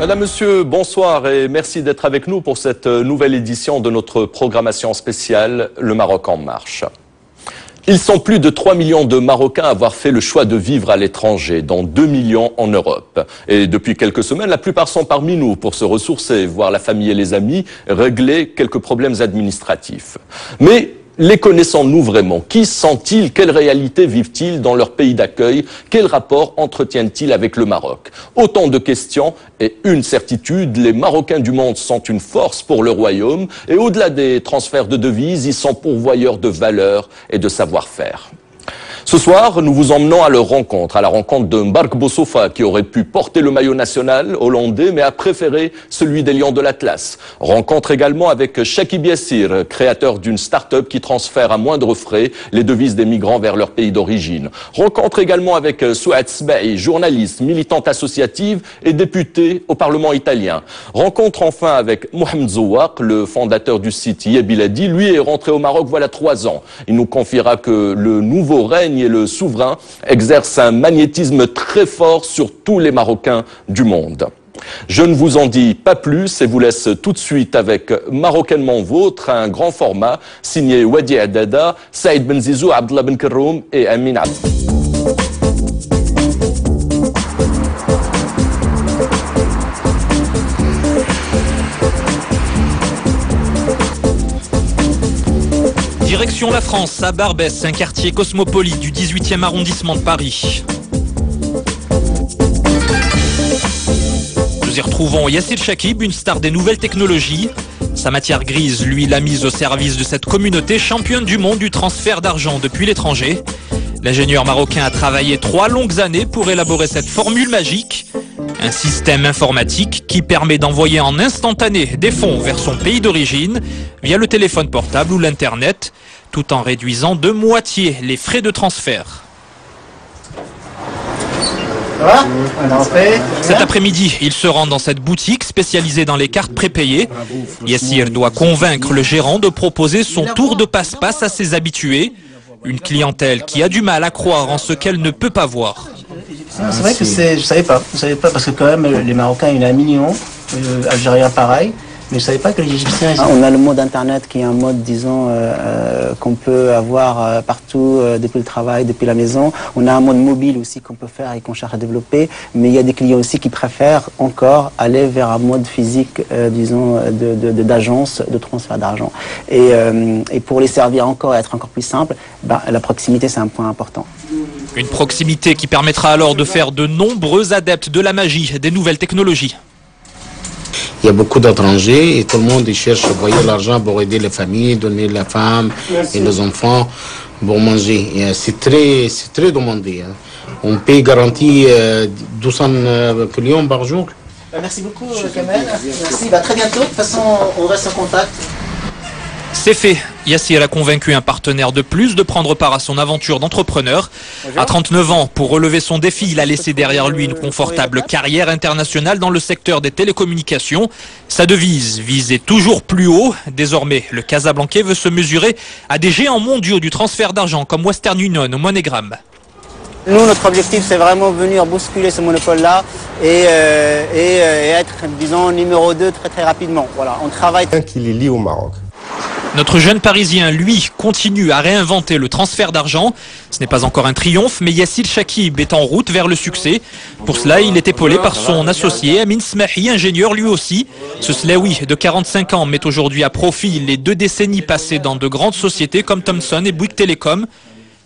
Madame, Monsieur, bonsoir et merci d'être avec nous pour cette nouvelle édition de notre programmation spéciale Le Maroc en marche. Ils sont plus de 3 millions de Marocains à avoir fait le choix de vivre à l'étranger, dont 2 millions en Europe. Et depuis quelques semaines, la plupart sont parmi nous pour se ressourcer, voir la famille et les amis, régler quelques problèmes administratifs. Mais les connaissons-nous vraiment? Qui sont-ils? Quelle réalité vivent-ils dans leur pays d'accueil? Quel rapport entretiennent-ils avec le Maroc? Autant de questions et une certitude, les Marocains du monde sont une force pour le royaume et au-delà des transferts de devises, ils sont pourvoyeurs de valeurs et de savoir-faire. Ce soir, nous vous emmenons à leur rencontre, à la rencontre de Mbark Boussoufa, qui aurait pu porter le maillot national hollandais, mais a préféré celui des Lions de l'Atlas. Rencontre également avec Chakib Yassir, créateur d'une start-up qui transfère à moindre frais les devises des migrants vers leur pays d'origine. Rencontre également avec Souad Sbaï, journaliste, militante associative et députée au Parlement italien. Rencontre enfin avec Mohamed Zouak, le fondateur du site Yebiladi. Lui est rentré au Maroc voilà 3 ans. Il nous confiera que le nouveau règne et le souverain exerce un magnétisme très fort sur tous les Marocains du monde. Je ne vous en dis pas plus et vous laisse tout de suite avec Marocainement Vôtre, un grand format signé Wadi Adada, Saïd Benzizou, Abdallah Ben Keroum et Amin Abd. Direction la France, à Barbès, un quartier cosmopolite du 18e arrondissement de Paris. Nous y retrouvons Yassir Chakib, une star des nouvelles technologies. Sa matière grise, lui, l'a mise au service de cette communauté championne du monde du transfert d'argent depuis l'étranger. L'ingénieur marocain a travaillé 3 longues années pour élaborer cette formule magique. Un système informatique qui permet d'envoyer en instantané des fonds vers son pays d'origine via le téléphone portable ou l'Internet, tout en réduisant de moitié les frais de transfert. Cet après-midi, il se rend dans cette boutique spécialisée dans les cartes prépayées. Yassir doit convaincre le gérant de proposer son tour de passe-passe à ses habitués. Une clientèle qui a du mal à croire en ce qu'elle ne peut pas voir. C'est vrai que je savais pas parce que quand même les Marocains il y en a 1 million, Algériens pareil, mais je savais pas que les Égyptiens... On a le mode internet qui est un mode disons qu'on peut avoir partout depuis le travail, depuis la maison. On a un mode mobile aussi qu'on peut faire et qu'on cherche à développer, mais il y a des clients aussi qui préfèrent encore aller vers un mode physique disons d'agence de transfert d'argent. Et pour les servir encore et être encore plus simple, la proximité c'est un point important. Une proximité qui permettra alors de faire de nombreux adeptes de la magie des nouvelles technologies. Il y a beaucoup d'étrangers et tout le monde cherche à envoyer l'argent pour aider les familles, donner la femme et les enfants pour manger. C'est très demandé. On paye garantie 200 millions par jour. Merci beaucoup Kamel. Merci. Très bientôt. De toute façon, on reste en contact. C'est fait. Yassir a convaincu un partenaire de plus de prendre part à son aventure d'entrepreneur. À 39 ans, pour relever son défi, il a laissé derrière lui une confortable carrière internationale dans le secteur des télécommunications. Sa devise visait toujours plus haut. Désormais, le Casablancais veut se mesurer à des géants mondiaux du transfert d'argent comme Western Union ou MoneyGram. Nous, notre objectif, c'est vraiment venir bousculer ce monopole-là et être, disons, numéro 2 très rapidement. Voilà, on travaille. Qu'il est lié au Maroc. Notre jeune Parisien, lui, continue à réinventer le transfert d'argent. Ce n'est pas encore un triomphe, mais Yassir Chakib est en route vers le succès. Pour cela, il est épaulé par son associé, Amin Smahi, ingénieur lui aussi. Ce Slaoui de 45 ans met aujourd'hui à profit les 2 décennies passées dans de grandes sociétés comme Thomson et Bouygues Telecom.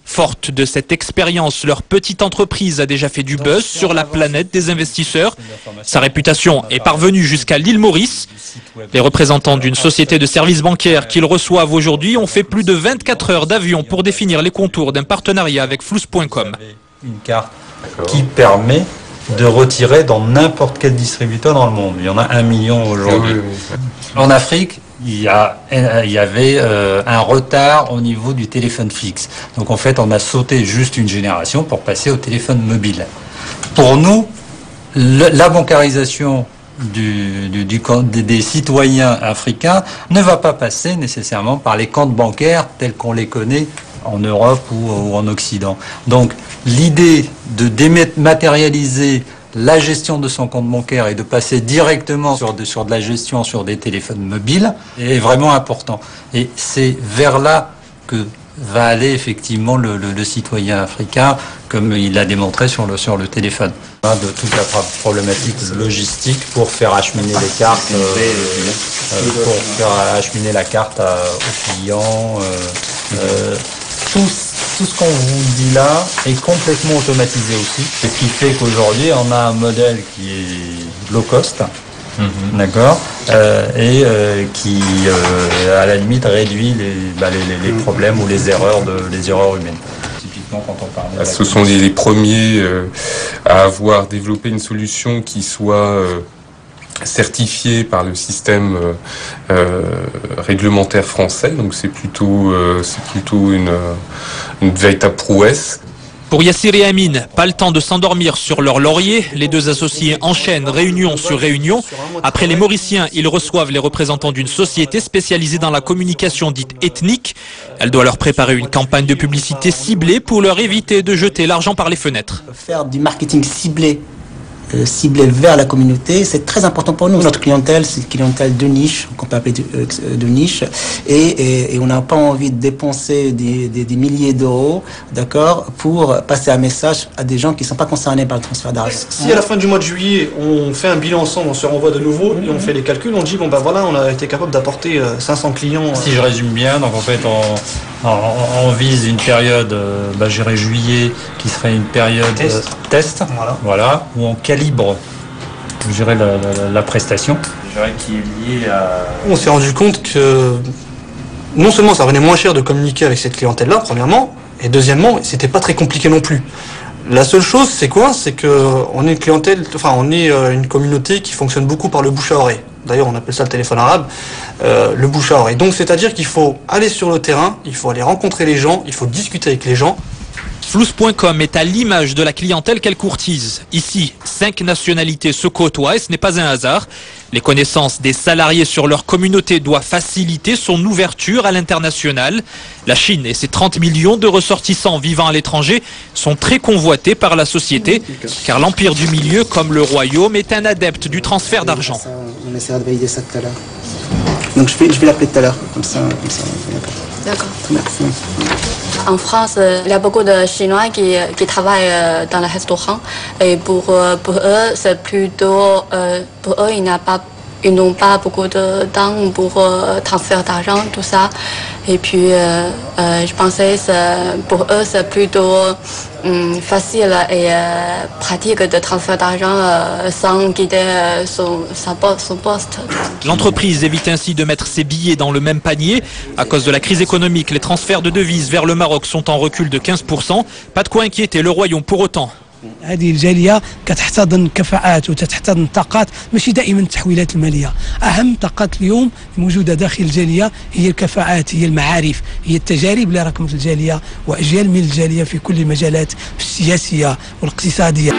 Forte de cette expérience, leur petite entreprise a déjà fait du buzz sur la planète des investisseurs. Sa réputation est parvenue jusqu'à l'île Maurice. Les représentants d'une société de services bancaires qu'ils reçoivent aujourd'hui ont fait plus de 24 heures d'avion pour définir les contours d'un partenariat avec Flous.com. Une carte qui permet de retirer dans n'importe quel distributeur dans le monde. Il y en a 1 million aujourd'hui. En Afrique, il y avait un retard au niveau du téléphone fixe. Donc en fait, on a sauté juste une génération pour passer au téléphone mobile. Pour nous, la bancarisation des citoyens africains ne va pas passer nécessairement par les comptes bancaires tels qu'on les connaît en Europe ou en Occident. Donc l'idée de dématérialiser la gestion de son compte bancaire et de passer directement sur de la gestion sur des téléphones mobiles est vraiment important. Et c'est vers là que va aller effectivement le citoyen africain, comme il l'a démontré sur le téléphone. De toute la problématique logistique pour faire acheminer les cartes, pour faire acheminer la carte aux clients. Tout ce qu'on vous dit là est complètement automatisé aussi. Ce qui fait qu'aujourd'hui, on a un modèle qui est low cost, d'accord, qui, à la limite, réduit les problèmes ou les erreurs humaines. Typiquement, quand on parle ce sont les premiers à avoir développé une solution qui soit certifié par le système réglementaire français, donc c'est plutôt une véritable prouesse. Pour Yassir et Amine, pas le temps de s'endormir sur leur laurier. Les deux associés enchaînent réunion sur réunion. Après les Mauriciens, ils reçoivent les représentants d'une société spécialisée dans la communication dite ethnique. Elle doit leur préparer une campagne de publicité ciblée pour leur éviter de jeter l'argent par les fenêtres. Faire du marketing ciblé vers la communauté, c'est très important pour nous. Notre clientèle, c'est une clientèle de niche, qu'on peut appeler de niche, et on n'a pas envie de dépenser des milliers d'euros, d'accord, pour passer un message à des gens qui ne sont pas concernés par le transfert d'argent. Si à la fin du mois de juillet, on fait un bilan ensemble, on se renvoie de nouveau, et on fait les calculs, on dit, bon ben voilà, on a été capable d'apporter 500 clients. Si je résume bien, donc en fait, on vise une période, j'irais juillet, qui serait une période test, voilà, où on calibre, je dirais, la prestation. Je dirais qui est liée à... On s'est rendu compte que non seulement ça revenait moins cher de communiquer avec cette clientèle-là, premièrement, et deuxièmement, c'était pas très compliqué non plus. La seule chose, c'est quoi? C'est qu'on est une clientèle, on est une communauté qui fonctionne beaucoup par le bouche à oreille. D'ailleurs, on appelle ça le téléphone arabe, le bouche à oreille. Donc, c'est-à-dire qu'il faut aller sur le terrain, il faut aller rencontrer les gens, il faut discuter avec les gens. Flouss.com est à l'image de la clientèle qu'elle courtise. Ici, 5 nationalités se côtoient et ce n'est pas un hasard. Les connaissances des salariés sur leur communauté doivent faciliter son ouverture à l'international. La Chine et ses 30 millions de ressortissants vivant à l'étranger sont très convoités par la société, car l'empire du milieu, comme le royaume, est un adepte du transfert d'argent. On essaiera de valider ça tout à l'heure. Donc je vais l'appeler tout à l'heure, comme ça. D'accord. Merci. En France, il y a beaucoup de Chinois qui travaillent dans le restaurant. Et pour eux, c'est plutôt... pour eux, ils n'ont pas beaucoup de temps pour transfert d'argent, tout ça. Et puis, je pensais que pour eux, c'est plutôt facile et pratique de transfert d'argent sans quitter son poste. L'entreprise évite ainsi de mettre ses billets dans le même panier. À cause de la crise économique, les transferts de devises vers le Maroc sont en recul de 15%. Pas de quoi inquiéter le royaume pour autant. هذه الجالية كتحتضن كفاءات وتحتضن طاقات ماشي دائما التحويلات المالية. أهم طاقات اليوم موجودة داخل الجالية هي الكفاءات، هي المعارف، هي التجارب اللي راكم في الجالية وأجيال من الجالية في كل المجالات السياسية والاقتصادية.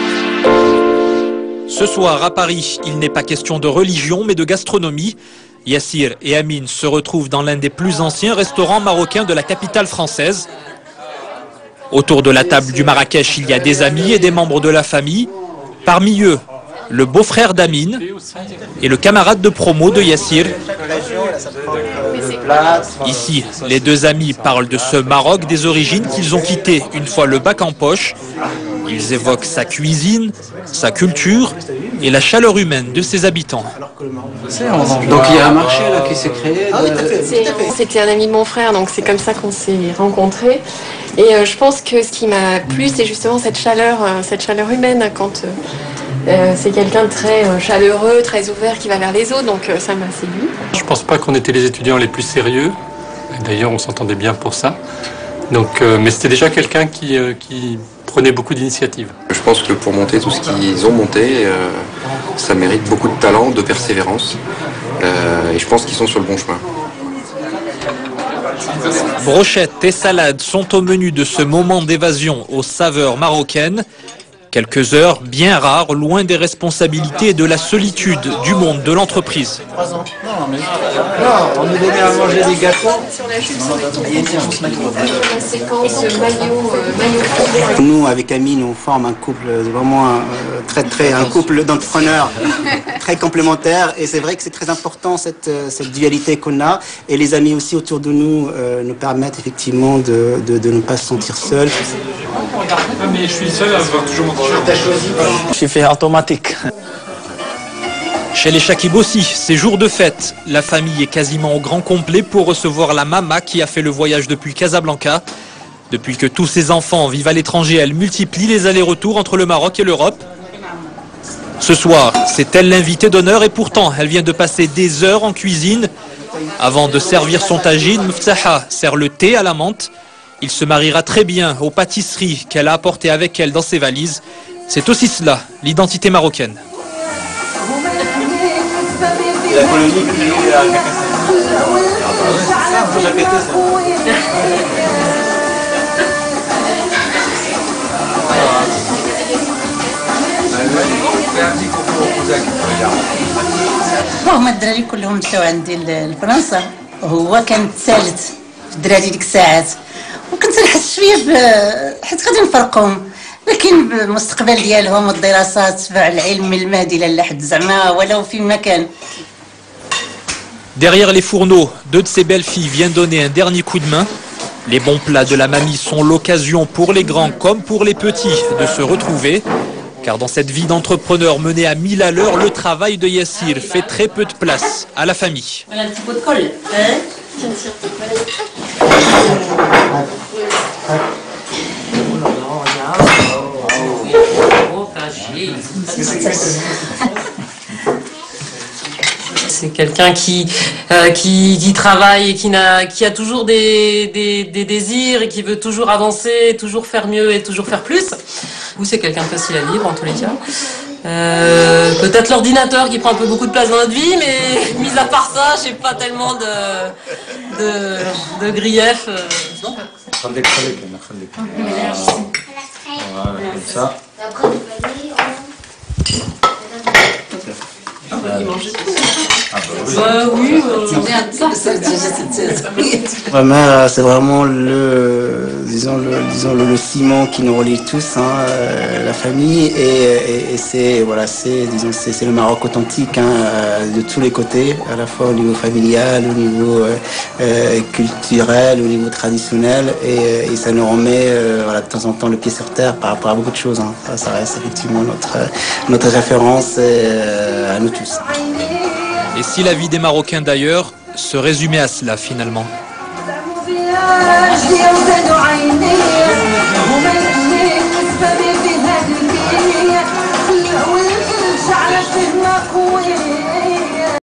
Ce soir à Paris, il n'est pas question de religion mais de gastronomie. Yassir et Amine se retrouvent dans l'un des plus anciens restaurants marocains de la capitale française. Autour de la table du Marrakech, il y a des amis et des membres de la famille. Parmi eux, le beau-frère d'Amine et le camarade de promo de Yassir. Ici, les deux amis parlent de ce Maroc des origines qu'ils ont quitté une fois le bac en poche. Ils évoquent sa cuisine, sa culture et la chaleur humaine de ses habitants. Donc il y a un marché là qui s'est créé. C'était un ami de mon frère, donc c'est comme ça qu'on s'est rencontrés. Et je pense que ce qui m'a plu, c'est justement cette chaleur humaine quand c'est quelqu'un de très chaleureux, très ouvert qui va vers les autres, donc ça m'a séduit. Je pense pas qu'on était les étudiants les plus sérieux. D'ailleurs, on s'entendait bien pour ça. Donc, mais c'était déjà quelqu'un qui prenait beaucoup d'initiatives. Je pense que pour monter tout ce qu'ils ont monté, ça mérite beaucoup de talent, de persévérance. Et je pense qu'ils sont sur le bon chemin. Brochettes et salades sont au menu de ce moment d'évasion aux saveurs marocaines. Quelques heures, bien rares, loin des responsabilités et de la solitude du monde de l'entreprise. On nous donnait à manger des gâteaux. Nous, avec Amine, on forme un couple vraiment un couple d'entrepreneurs très complémentaires. Et c'est vrai que c'est très important cette dualité qu'on a. Et les amis aussi autour de nous nous permettent effectivement de ne pas se sentir seuls. Mais je suis seul à avoir toujours mon t-shirt. Je suis fait automatique. Chez les Chakib aussi, c'est jour de fête. La famille est quasiment au grand complet pour recevoir la mama qui a fait le voyage depuis Casablanca. Depuis que tous ses enfants vivent à l'étranger, elle multiplie les allers-retours entre le Maroc et l'Europe. Ce soir, c'est elle l'invitée d'honneur et pourtant, elle vient de passer des heures en cuisine. Avant de servir son tagine, Mftaha sert le thé à la menthe. Il se mariera très bien aux pâtisseries qu'elle a apportées avec elle dans ses valises. C'est aussi cela, l'identité marocaine. هما الدراري كلهم مشاو عندي لفرنسا وهو كان الثالث في الدراري ديك الساعات وكنت نحس شويه حيت غادي نفرقهم لكن بالمستقبل ديالهم والدراسات تبع العلم من المهدي للحد زعما ولو في مكان. Derrière les fourneaux, deux de ses belles-filles viennent donner un dernier coup de main. Les bons plats de la mamie sont l'occasion pour les grands comme pour les petits de se retrouver. Car dans cette vie d'entrepreneur menée à 1000 à l'heure, le travail de Yassir fait très peu de place à la famille. Un petit pot de colle, hein? C'est quelqu'un qui travaille et qui a toujours des désirs et qui veut toujours avancer, toujours faire mieux et toujours faire plus. Ou c'est quelqu'un de facile à vivre en tous les cas. Peut-être l'ordinateur qui prend un peu beaucoup de place dans notre vie, mais mis à part ça, j'ai pas tellement de griefs. Non. Voilà, comme ça. Vraiment, c'est vraiment le ciment qui nous relie tous, hein, la famille, et c'est voilà, c'est le Maroc authentique, hein, de tous les côtés, à la fois au niveau familial, au niveau culturel, au niveau traditionnel, et ça nous remet voilà, de temps en temps le pied sur terre par rapport à beaucoup de choses, hein. Ça reste effectivement notre référence à nous tous. Et si la vie des Marocains d'ailleurs se résumait à cela finalement?